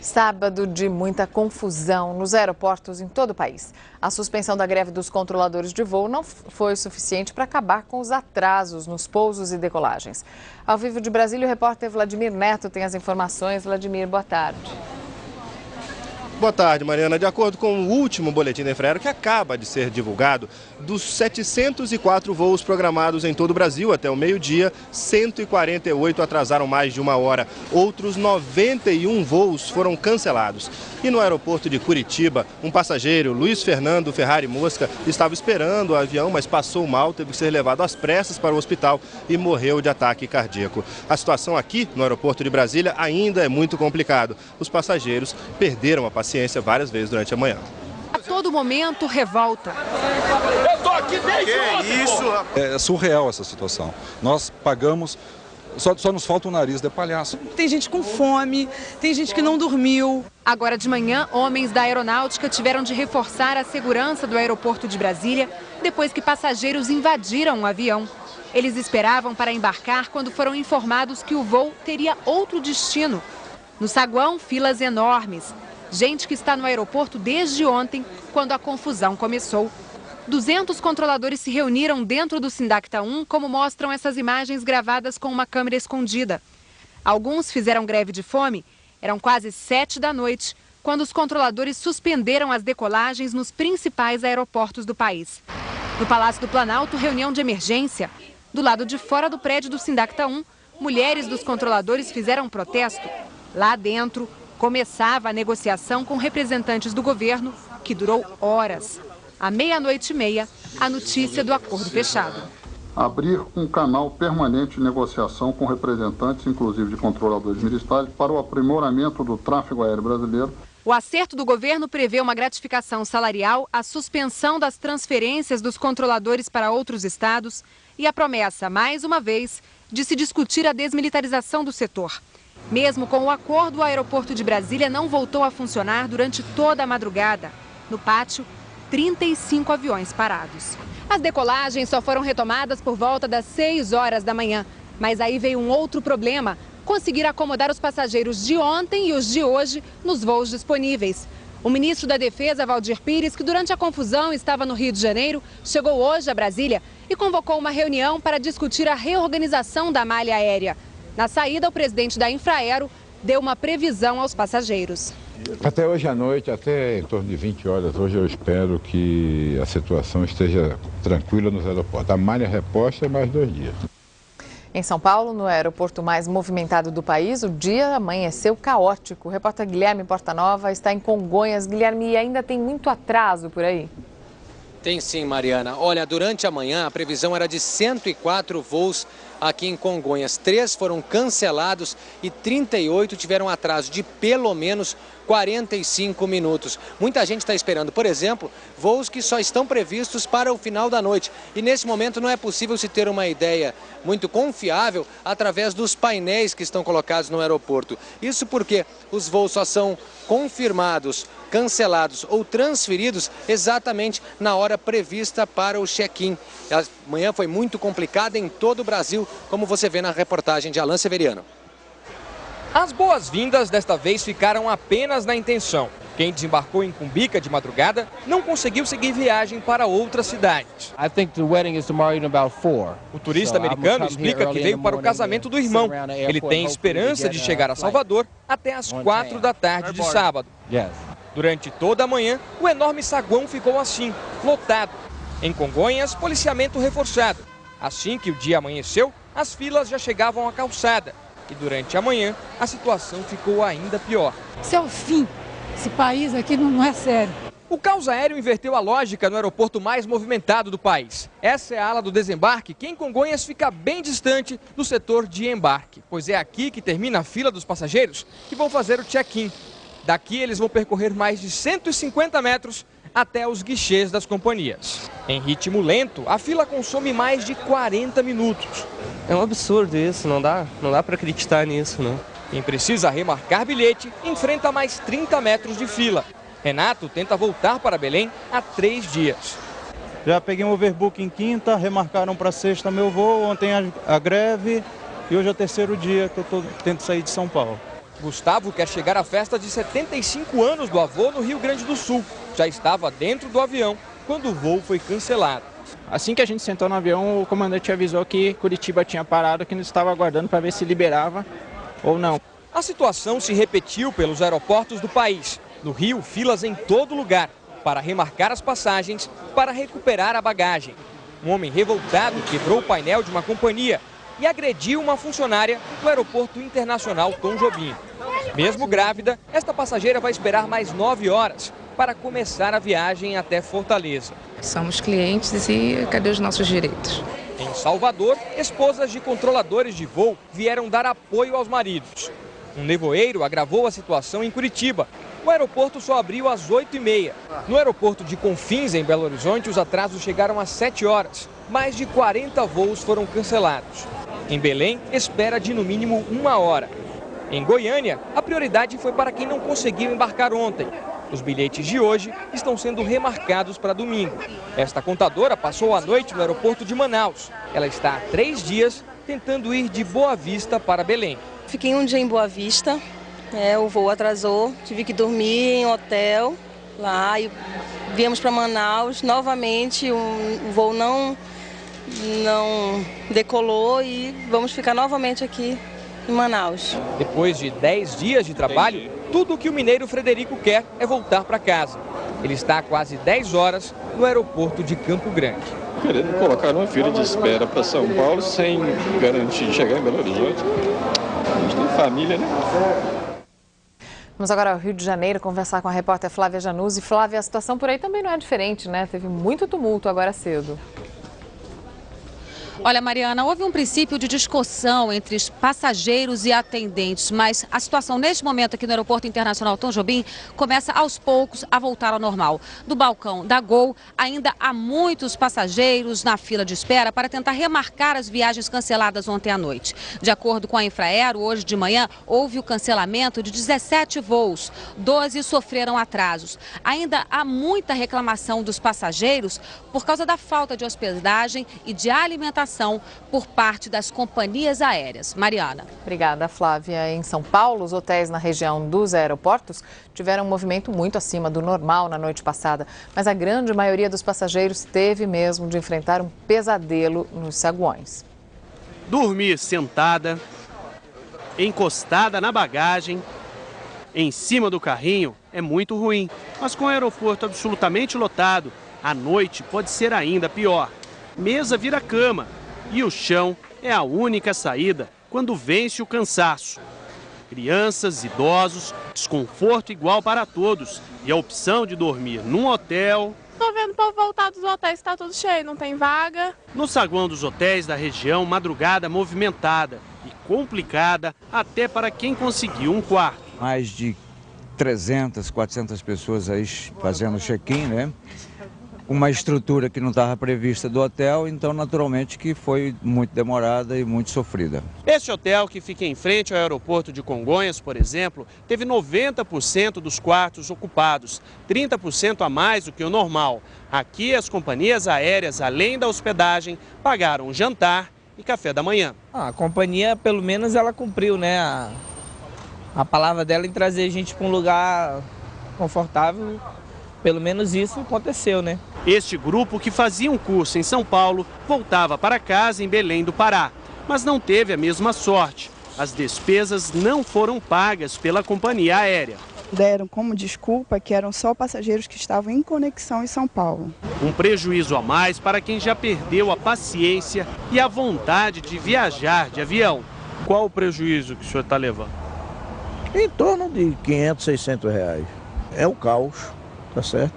Sábado de muita confusão nos aeroportos em todo o país. A suspensão da greve dos controladores de voo não foi o suficiente para acabar com os atrasos nos pousos e decolagens. Ao vivo de Brasília, o repórter Vladimir Neto tem as informações. Vladimir, boa tarde. Boa tarde, Mariana. De acordo com o último boletim da Infraero, que acaba de ser divulgado, dos 704 voos programados em todo o Brasil até o meio-dia, 148 atrasaram mais de uma hora. Outros 91 voos foram cancelados. E no aeroporto de Curitiba, um passageiro, Luiz Fernando Ferrari Mosca, estava esperando o avião, mas passou mal, teve que ser levado às pressas para o hospital e morreu de ataque cardíaco. A situação aqui no aeroporto de Brasília ainda é muito complicada. Os passageiros perderam a paciência várias vezes durante a manhã. A todo momento, revolta. Eu tô aqui desde ontem, isso, rapaz. É surreal essa situação. Nós pagamos, só nos falta o nariz de palhaço. Tem gente com fome, tem gente que não dormiu. Agora de manhã, homens da aeronáutica tiveram de reforçar a segurança do aeroporto de Brasília depois que passageiros invadiram o avião. Eles esperavam para embarcar quando foram informados que o voo teria outro destino. No saguão, filas enormes. Gente que está no aeroporto desde ontem, quando a confusão começou. 200 controladores se reuniram dentro do Sindacta 1, como mostram essas imagens gravadas com uma câmera escondida. Alguns fizeram greve de fome. Eram quase 7 da noite, quando os controladores suspenderam as decolagens nos principais aeroportos do país. No Palácio do Planalto, reunião de emergência. Do lado de fora do prédio do Sindacta 1, mulheres dos controladores fizeram um protesto. Lá dentro, começava a negociação com representantes do governo, que durou horas. À 00:30, a notícia do acordo fechado. Abrir um canal permanente de negociação com representantes, inclusive de controladores militares, para o aprimoramento do tráfego aéreo brasileiro. O acerto do governo prevê uma gratificação salarial, a suspensão das transferências dos controladores para outros estados e a promessa, mais uma vez, de se discutir a desmilitarização do setor. Mesmo com o acordo, o aeroporto de Brasília não voltou a funcionar durante toda a madrugada. No pátio, 35 aviões parados. As decolagens só foram retomadas por volta das 6 horas da manhã. Mas aí veio um outro problema: conseguir acomodar os passageiros de ontem e os de hoje nos voos disponíveis. O ministro da Defesa, Valdir Pires, que durante a confusão estava no Rio de Janeiro, chegou hoje a Brasília e convocou uma reunião para discutir a reorganização da malha aérea. Na saída, o presidente da Infraero deu uma previsão aos passageiros. Até hoje à noite, até em torno de 20 horas, hoje eu espero que a situação esteja tranquila nos aeroportos. A malha reposta é mais 2 dias. Em São Paulo, no aeroporto mais movimentado do país, o dia amanheceu caótico. O repórter Guilherme Portanova está em Congonhas. Guilherme, ainda tem muito atraso por aí? Tem sim, Mariana. Olha, durante a manhã a previsão era de 104 voos aqui em Congonhas. 3 foram cancelados e 38 tiveram atraso de pelo menos 45 minutos. Muita gente está esperando, por exemplo, voos que só estão previstos para o final da noite. E nesse momento não é possível se ter uma ideia muito confiável através dos painéis que estão colocados no aeroporto. Isso porque os voos só são confirmados, cancelados ou transferidos exatamente na hora prevista para o check-in. A manhã foi muito complicada em todo o Brasil, como você vê na reportagem de Alan Severiano. As boas-vindas desta vez ficaram apenas na intenção. Quem desembarcou em Cumbica de madrugada não conseguiu seguir viagem para outras cidades. O turista americano explica que veio para o casamento do irmão. Ele tem esperança de chegar a Salvador até às 4 da tarde de sábado. Durante toda a manhã, o enorme saguão ficou assim, lotado. Em Congonhas, policiamento reforçado. Assim que o dia amanheceu, as filas já chegavam à calçada. E durante a manhã, a situação ficou ainda pior. Isso é o fim. Esse país aqui não é sério. O caos aéreo inverteu a lógica no aeroporto mais movimentado do país. Essa é a ala do desembarque, que em Congonhas fica bem distante do setor de embarque, pois é aqui que termina a fila dos passageiros que vão fazer o check-in. Daqui eles vão percorrer mais de 150 metros até os guichês das companhias. Em ritmo lento, a fila consome mais de 40 minutos. É um absurdo isso, não dá para acreditar nisso, não. Quem precisa remarcar bilhete enfrenta mais 30 metros de fila. Renato tenta voltar para Belém há 3 dias. Já peguei um overbooking quinta, remarcaram para sexta meu voo, ontem a greve e hoje é o 3º dia que eu tento sair de São Paulo. Gustavo quer chegar à festa de 75 anos do avô no Rio Grande do Sul. Já estava dentro do avião quando o voo foi cancelado. Assim que a gente sentou no avião, o comandante avisou que Curitiba tinha parado, que não estava aguardando para ver se liberava ou não. A situação se repetiu pelos aeroportos do país. No Rio, filas em todo lugar para remarcar as passagens, para recuperar a bagagem. Um homem revoltado quebrou o painel de uma companhia e agrediu uma funcionária do Aeroporto Internacional Tom Jobim. Mesmo grávida, esta passageira vai esperar mais 9 horas para começar a viagem até Fortaleza. Somos clientes e cadê os nossos direitos? Em Salvador, esposas de controladores de voo vieram dar apoio aos maridos. Um nevoeiro agravou a situação em Curitiba. O aeroporto só abriu às 8h30. No aeroporto de Confins, em Belo Horizonte, os atrasos chegaram às 7 horas. Mais de 40 voos foram cancelados. Em Belém, espera de no mínimo 1 hora. Em Goiânia, a prioridade foi para quem não conseguiu embarcar ontem. Os bilhetes de hoje estão sendo remarcados para domingo. Esta contadora passou a noite no aeroporto de Manaus. Ela está há 3 dias tentando ir de Boa Vista para Belém. Fiquei um dia em Boa Vista, o voo atrasou, tive que dormir em hotel lá e viemos para Manaus. Novamente o voo não decolou e vamos ficar novamente aqui em Manaus. Depois de 10 dias de trabalho, tudo o que o mineiro Frederico quer é voltar para casa. Ele está há quase 10 horas no aeroporto de Campo Grande. Querendo colocar uma fila de espera para São Paulo sem garantir de chegar em Belo Horizonte. A gente tem família, né? Vamos agora ao Rio de Janeiro conversar com a repórter Flávia Januzzi. Flávia, a situação por aí também não é diferente, né? Teve muito tumulto agora cedo. Olha, Mariana, houve um princípio de discussão entre os passageiros e atendentes, mas a situação neste momento aqui no Aeroporto Internacional Tom Jobim começa aos poucos a voltar ao normal. Do balcão da Gol, ainda há muitos passageiros na fila de espera para tentar remarcar as viagens canceladas ontem à noite. De acordo com a Infraero, hoje de manhã houve o cancelamento de 17 voos, 12 sofreram atrasos. Ainda há muita reclamação dos passageiros por causa da falta de hospedagem e de alimentação por parte das companhias aéreas. Mariana. Obrigada, Flávia. Em São Paulo, os hotéis na região dos aeroportos tiveram um movimento muito acima do normal na noite passada, mas a grande maioria dos passageiros teve mesmo de enfrentar um pesadelo nos saguões. Dormir sentada, encostada na bagagem, em cima do carrinho é muito ruim, mas com o aeroporto absolutamente lotado, a noite pode ser ainda pior. Mesa vira cama e o chão é a única saída quando vence o cansaço. Crianças, idosos, desconforto igual para todos e a opção de dormir num hotel. Tô vendo o povo voltar dos hotéis, está tudo cheio, não tem vaga. No saguão dos hotéis da região, madrugada movimentada e complicada até para quem conseguiu um quarto. Mais de 300, 400 pessoas aí fazendo check-in, né? Uma estrutura que não estava prevista do hotel, então naturalmente que foi muito demorada e muito sofrida. Este hotel, que fica em frente ao aeroporto de Congonhas, por exemplo, teve 90% dos quartos ocupados, 30% a mais do que o normal. Aqui as companhias aéreas, além da hospedagem, pagaram jantar e café da manhã. A companhia, pelo menos, ela cumpriu, né, a palavra dela em trazer a gente para um lugar confortável. Pelo menos isso aconteceu, né? Este grupo, que fazia um curso em São Paulo, voltava para casa em Belém do Pará, mas não teve a mesma sorte. As despesas não foram pagas pela companhia aérea. Deram como desculpa que eram só passageiros que estavam em conexão em São Paulo. Um prejuízo a mais para quem já perdeu a paciência e a vontade de viajar de avião. Qual o prejuízo que o senhor está levando? Em torno de R$500, R$600. É o caos. Tá certo?